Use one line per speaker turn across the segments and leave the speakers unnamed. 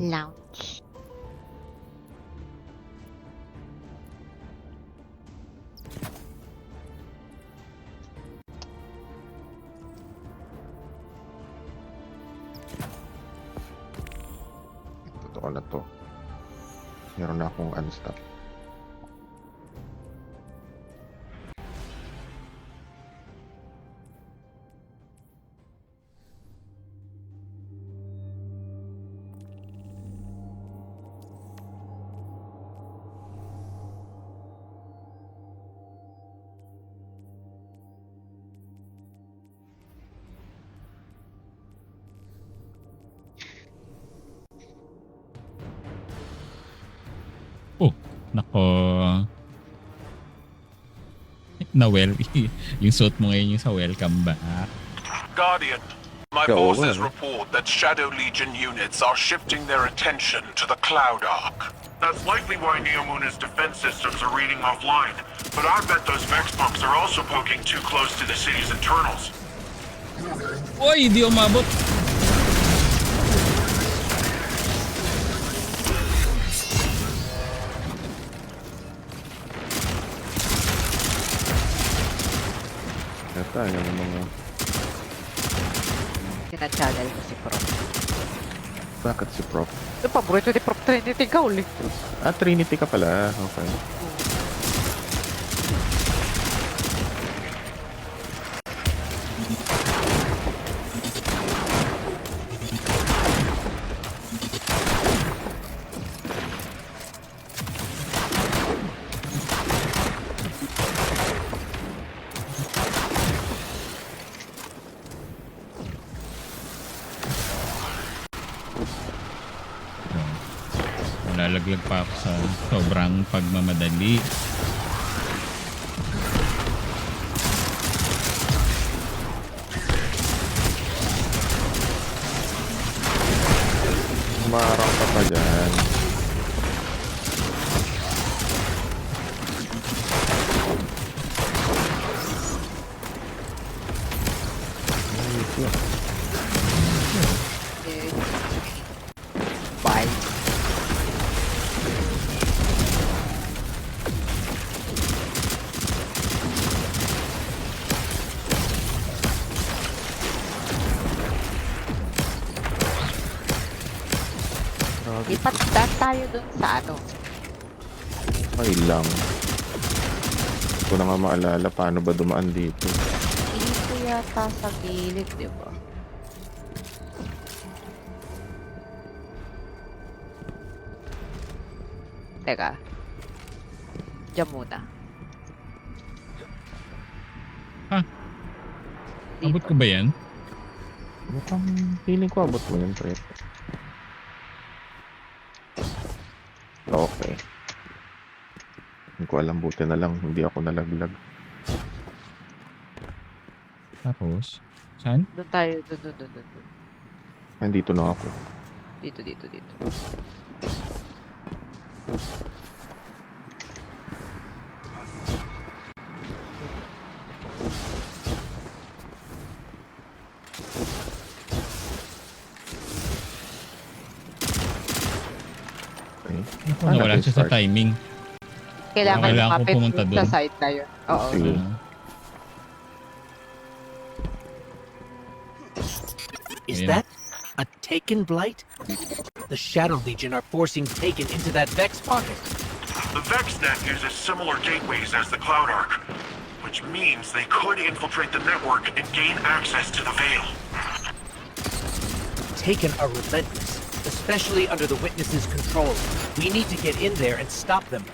Lounge.
Totoo na to. Meron na akong unstop.
Nako. Na-well, yung suit mo ngayon yung sa welcome back.
Guardian, my
Go
bosses
away.
report that Shadow Legion units are shifting their attention to the Cloud Ark. That's likely why Neomuna's defense systems are reading offline. But I bet those Vex punks are also poking too close to the city's internals.
Uy, di umabot.
Ito yung mga...
Tina-channel ko si Prof.
Bakit si Prof?
Yung paborito ni Prof Trinity ka ulit.
Ah, Trinity ka pala. Okay.
Lalaglag pa ako sa sobrang pagmamadali.
Umarang ka pa dyan.
Bye. Lipat daan tayo dun sa ano.
Okay lang. Hindi ko na nga maalala paano ba dumaan dito.
Dito yata sa gilid, di ba? Teka. Diyan muna.
Ha? Abot ko ba yan?
Mukhang feeling ko abot mo yun, pre. Okay. Hindi ko alam, buti na lang. Hindi ako nalaglag.
Tapos, saan?
Doon tayo, doon.
Nandito na ako.
Dito.
Okay.
Ako, nawala siya sa timing.
Kailangan
Kailangan ko
lumapit
pumunta
sa
doon.
side na yun. Oo.
Sige.
Is
Yeah.
that a Taken Blight? The Shadow Legion are forcing Taken into that Vex pocket.
The VexNet uses similar gateways as the Cloud Ark, which means they could infiltrate the network and gain access to the Veil.
Taken are relentless, especially under the Witness's control. We need to get in there and stop them.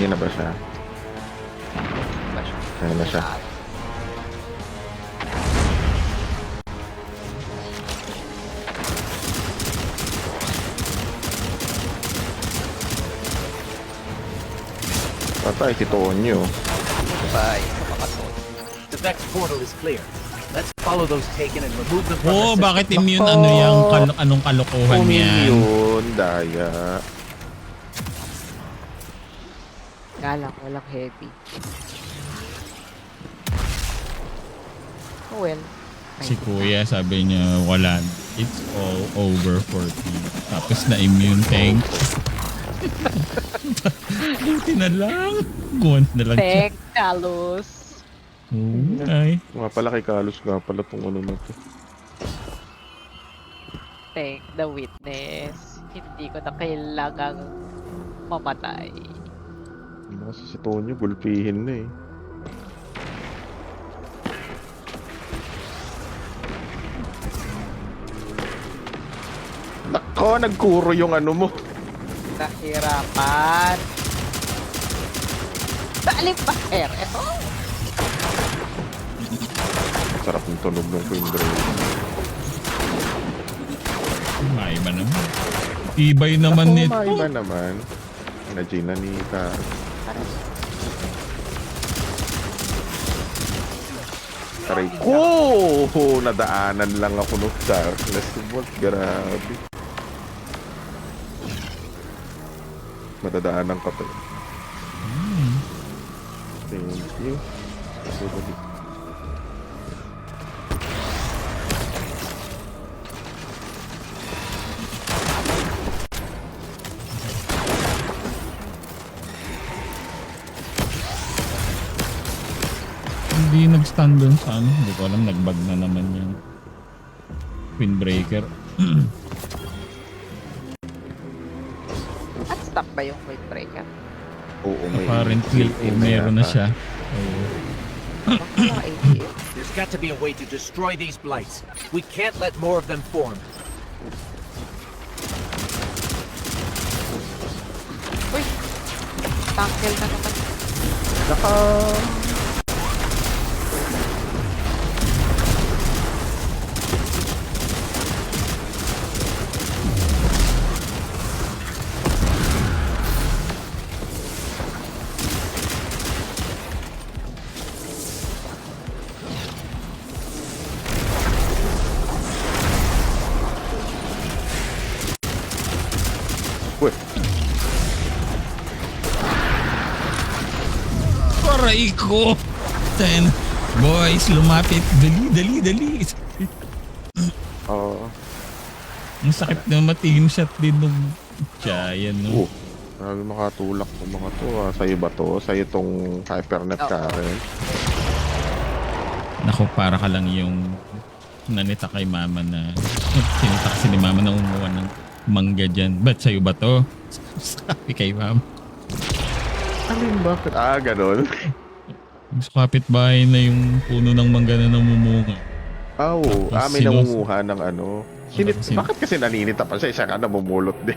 Yan na ba siya? Ayan na siya. Patay si Tonyo.
The Vex portal is clear. Let's follow those Taken and remove them from
Oh,
the system.
bakit immune ano yung anong kalokohan yan?
Yun, daya.
Nga lang, walang heavy. Oh well.
Si Kuya sabi niya wala. It's all over for me. Tapos na immune tank. Buti na lang. Guwan na lang siya.
Thank, Carlos.
Ay.
Nga pala kay Carlos nga pala tong ano na to.
Thank the witness. Hindi ko na kailangang mamatay.
Kasi si Tonyo, gulpihin na eh. Nako, nagkuro yung ano mo.
Nahirapan. Daalim pa, Ito.
Sarap ng tunog ng Queen Brave.
May ba naman? Tibay naman
Ako,
nito.
maiba naman. Na Gina Nita. Aray ko! Nadaanan lang ako ng darkness. What? Grabe. Madadaanan ka pa. Thank you.
Hindi nag-stand dun sa ano. Hindi ko alam, nag-bug na naman yung Windbreaker.
At stop ba yung windbreaker?
Oo, may
Apparently, meron na siya. Oo.
Baka ATM.
There's got to be a way to destroy these blights. We can't let more of them form.
Uy! Tackle na naman.
Naka... Uy,
Aray ko! Ten. Boys, lumapit. Dali.
oo.
Ang sakit na matiin shot din nung giant, no?
Grabe makatulak ng mga to. Sa'yo ba to? Sa'yo tong hypernet
Oo.
Karen?
Naku, para ka lang yung nanita kay mama na sinita kasi ni mama na umuha ng mangga dyan. Ba't sa'yo ba to? Sabi kay mama.
Alin bakit? Ganon.
Sa kapitbahay na yung puno ng mangga na namumunga.
Oo.
Tapos
May nangunguha ng ano.
Kasi-
Bakit kasi naninita pa siya? Isa ka namumulot din.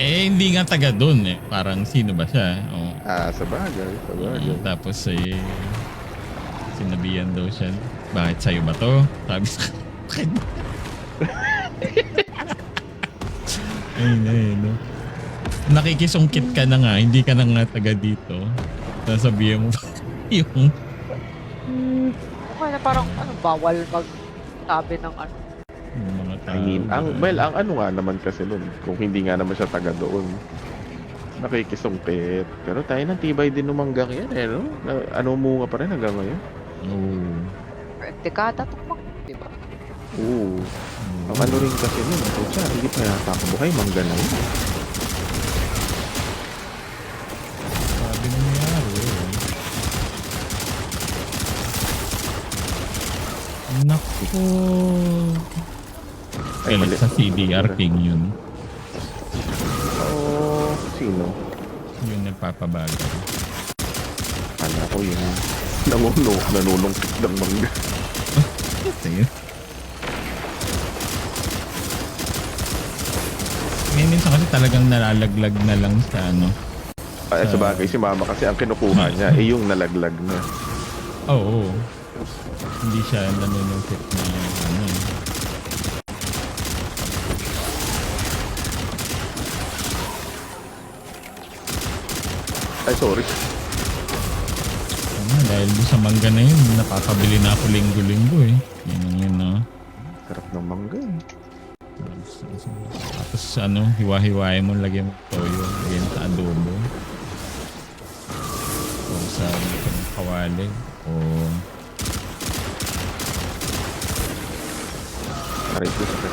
Hindi nga taga doon eh. Parang sino ba siya? Oh.
Sa bagay.
Tapos sinabihan daw siya, bakit sa'yo ba to? Sabi sa akin. Ay, no. Nakikisungkit ka na nga, hindi ka na nga taga dito. Sasabihan mo yung
Okay na parang bawal magsabi ng ano.
mga tao.
I mean, ang ano nga naman kasi nun, kung hindi nga naman siya taga doon, nakikisungkit. Pero tayo ng tibay din ng manggang yan eh, no? Ano munga pa rin hanggang ngayon?
Oo.
Dekada tukmak, di ba?
Oo. Ang ano rin kasi nun, siya, hindi pa yata kabuhay, mangga na yun.
Sabi nangyari. Naku.
Ay, mali.
Sa CDR King yun.
Sino?
Yung nagpapabagal.
Kala ko yung nanulungkit ng mangga.
Sa'yo. Ngayon minsan kasi talagang nalalaglag na lang sa ano.
Sa bagay, si mama kasi ang kinukuha niya, yung nalaglag na.
Oo. Hindi siya nanunungkit na ano.
Ay, sorry.
Dahil doon sa mangga na yun, napapabili na ako linggo-linggo eh. Yun, no?
Sarap ng mangga eh.
Tapos ano, hiwa-hiwain mo, lagyan mo toyo, lagyan sa adobo. O sa kawali. O
Aray ko sa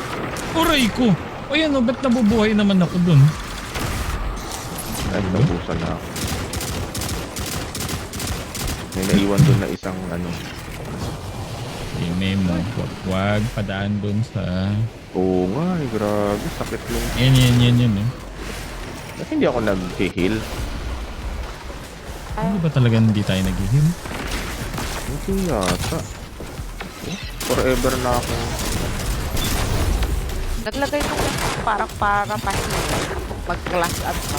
aray ko! O yan o, ba't nabubuhay naman ako dun?
ay, nabusan na ako. May naiwan doon na isang ano.
Memo, wag padaan dun sa...
Oo nga, grabe, sakit yung...
Yan.
Ba't hindi ako nag-heal?
Hindi ba talaga hindi tayo nag-heal?
Hindi yata. Forever na ako.
Naglagay mo lang parang para mahina kung mag-class up ka.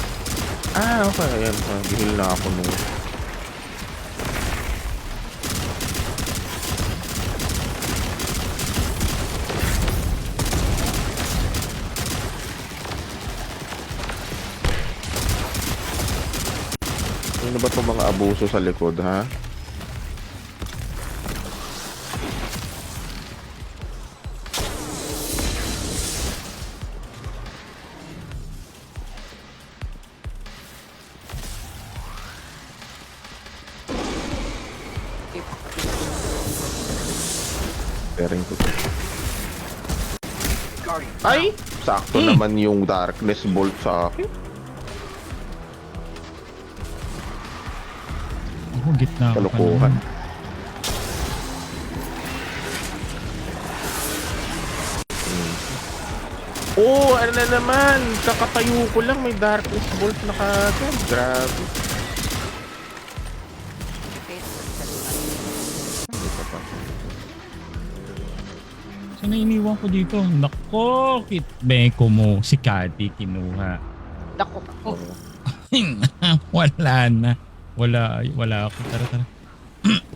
Ah, okay. Ayan, nag-heal na ako nung... Ano ba itong mga abuso sa likod, ha? Pairing ko.
Guardian.
Ay! Sakto naman yung darkness bolt sa akin.
Ako, gitna ako
Kalukuhan. Oh, ano na naman? Kakatayo ko lang, may darkness bolt na kagad. Grabe. Ano pa pa?
Saan iniwan ko dito? Nako, kitbeko mo. Si Kati kinuha.
Naku, oh,
Wala na. Wala ako. Tara.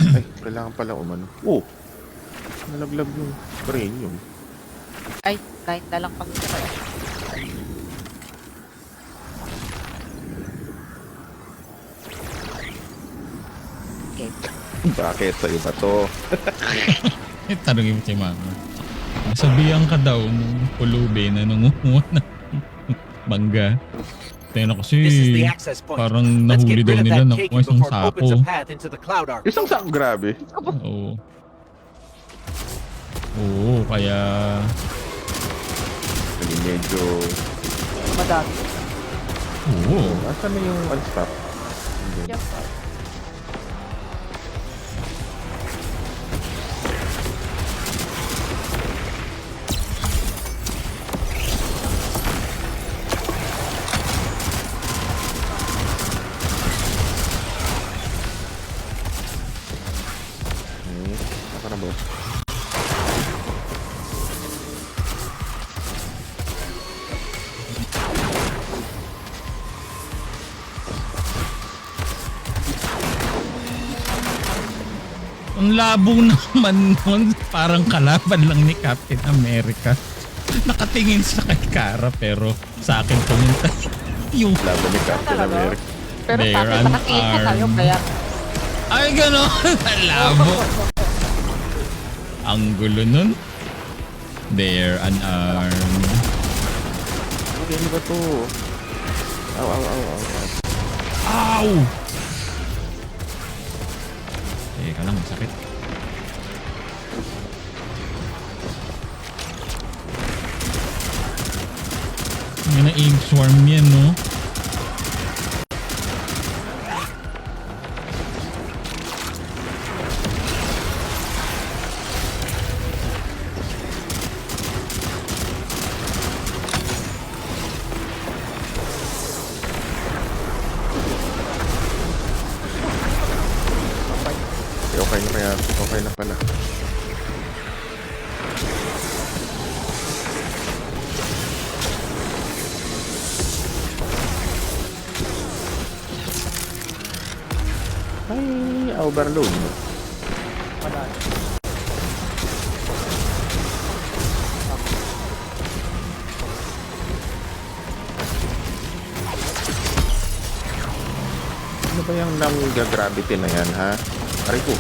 Ay, kailangan pala umano. Oh! Nalaglag yung premium.
ay, 9 na lang kami sa kaya. Okay.
Bakit? Sa iba to.
Tanungin mo si Mama. Nasabihan ka daw nung pulubi na nangunguha ng mangga. Tayo na kasi
This is the access point.
parang
Let's
nahuli
get
daw
rid of
nila
that
ng
cake
isang
before it opens
sako.
a path into the Cloud Ark.
Isang sak, grabe.
Oo. Oo, kaya...
Medyo...
Madami.
Oo.
Asan na yung unstop?
Yup.
Saka na boss.
Ang labo naman nun. Parang kalaban lang ni Captain America. Nakatingin sa kay Kara pero sa akin pumunta yung...
Laban ni Captain
Talaga?
America.
Pero
There,
sa akin, nakatingin ka tayo,
unarmed.
kaya
Ay, gano'n. Ang labo. Ang gulo nun. There, unarmed.
Ano ba to? Aw.
Ow! Teka lang, masakit. May na-egg swarm yan, no?
Okay na kaya. Okay na pala. Ay, overload.
madami.
Ano ba yung nang-gravity na yan, ha? Aray ko.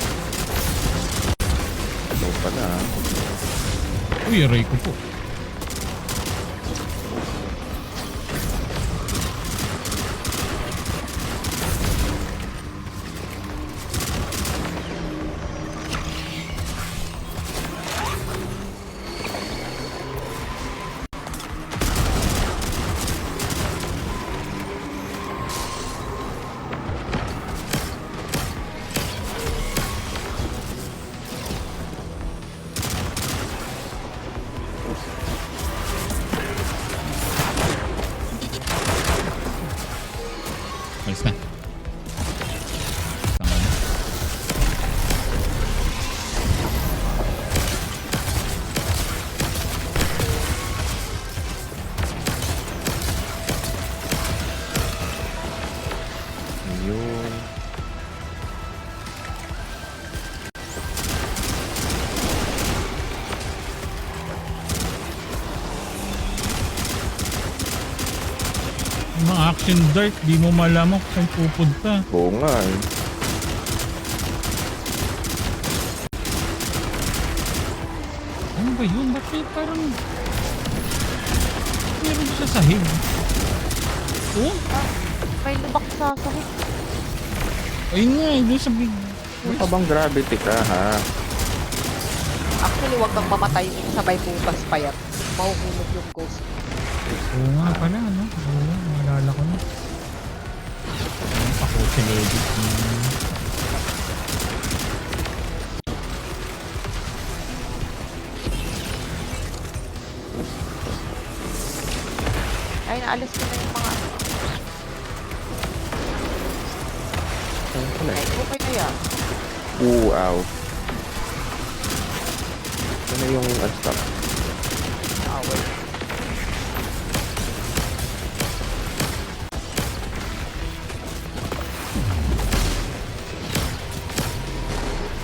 Ano pala, ha?
Uy, aray ko po. Malis na. Tama na.
Yun.
Yung mga action dark, di mo malaman kung saan pupunta.
Oo nga eh.
Ano ba yun? Ba't may parang... Meron siya sahig. Oh?
May lubak sa sahig.
Ayun nga, doon sa big...
Ano ka bang gravity ka ha?
Actually, wag kang mamatay yung sabay butas pa yan. Mahuhulog yung ghost.
Oo nga pala, no? Oo nga, maalala ko na. Ayun, ako si Legit.
Ay, naalis ko na yung mga ano.
Ayun pala
Ay,
eh.
okay na yan.
Wow. Ano yung unstop?
Away.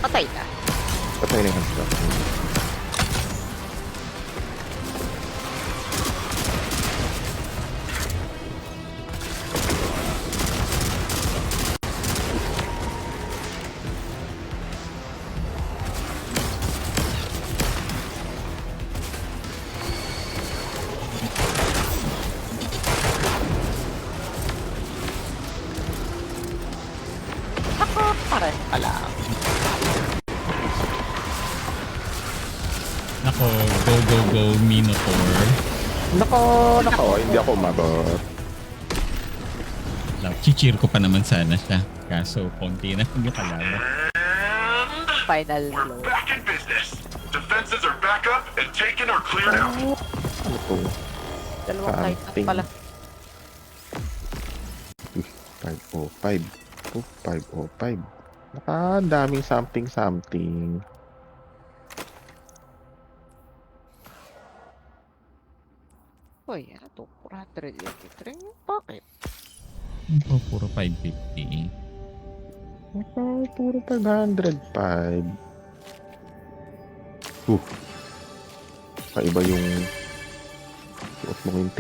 Patay na.
Patay na yung unstop.
Saka pareho ka lang.
Nako, go, go, go, Minotaur.
Nako, hindi ako umabot.
Chichir ko pa naman sana siya. Kaso, konti na hindi kalaban.
And
Final
we're
blow.
back in business. Defenses are back up and taken or cleared out.
Ano to?
Dalawang titan
Something.
pala.
505. 505. Naka daming something.
Uy, ano to? 483? Bakit?
Ito, puro 550.
Naka puro 505. Kaiba yung suot mo yung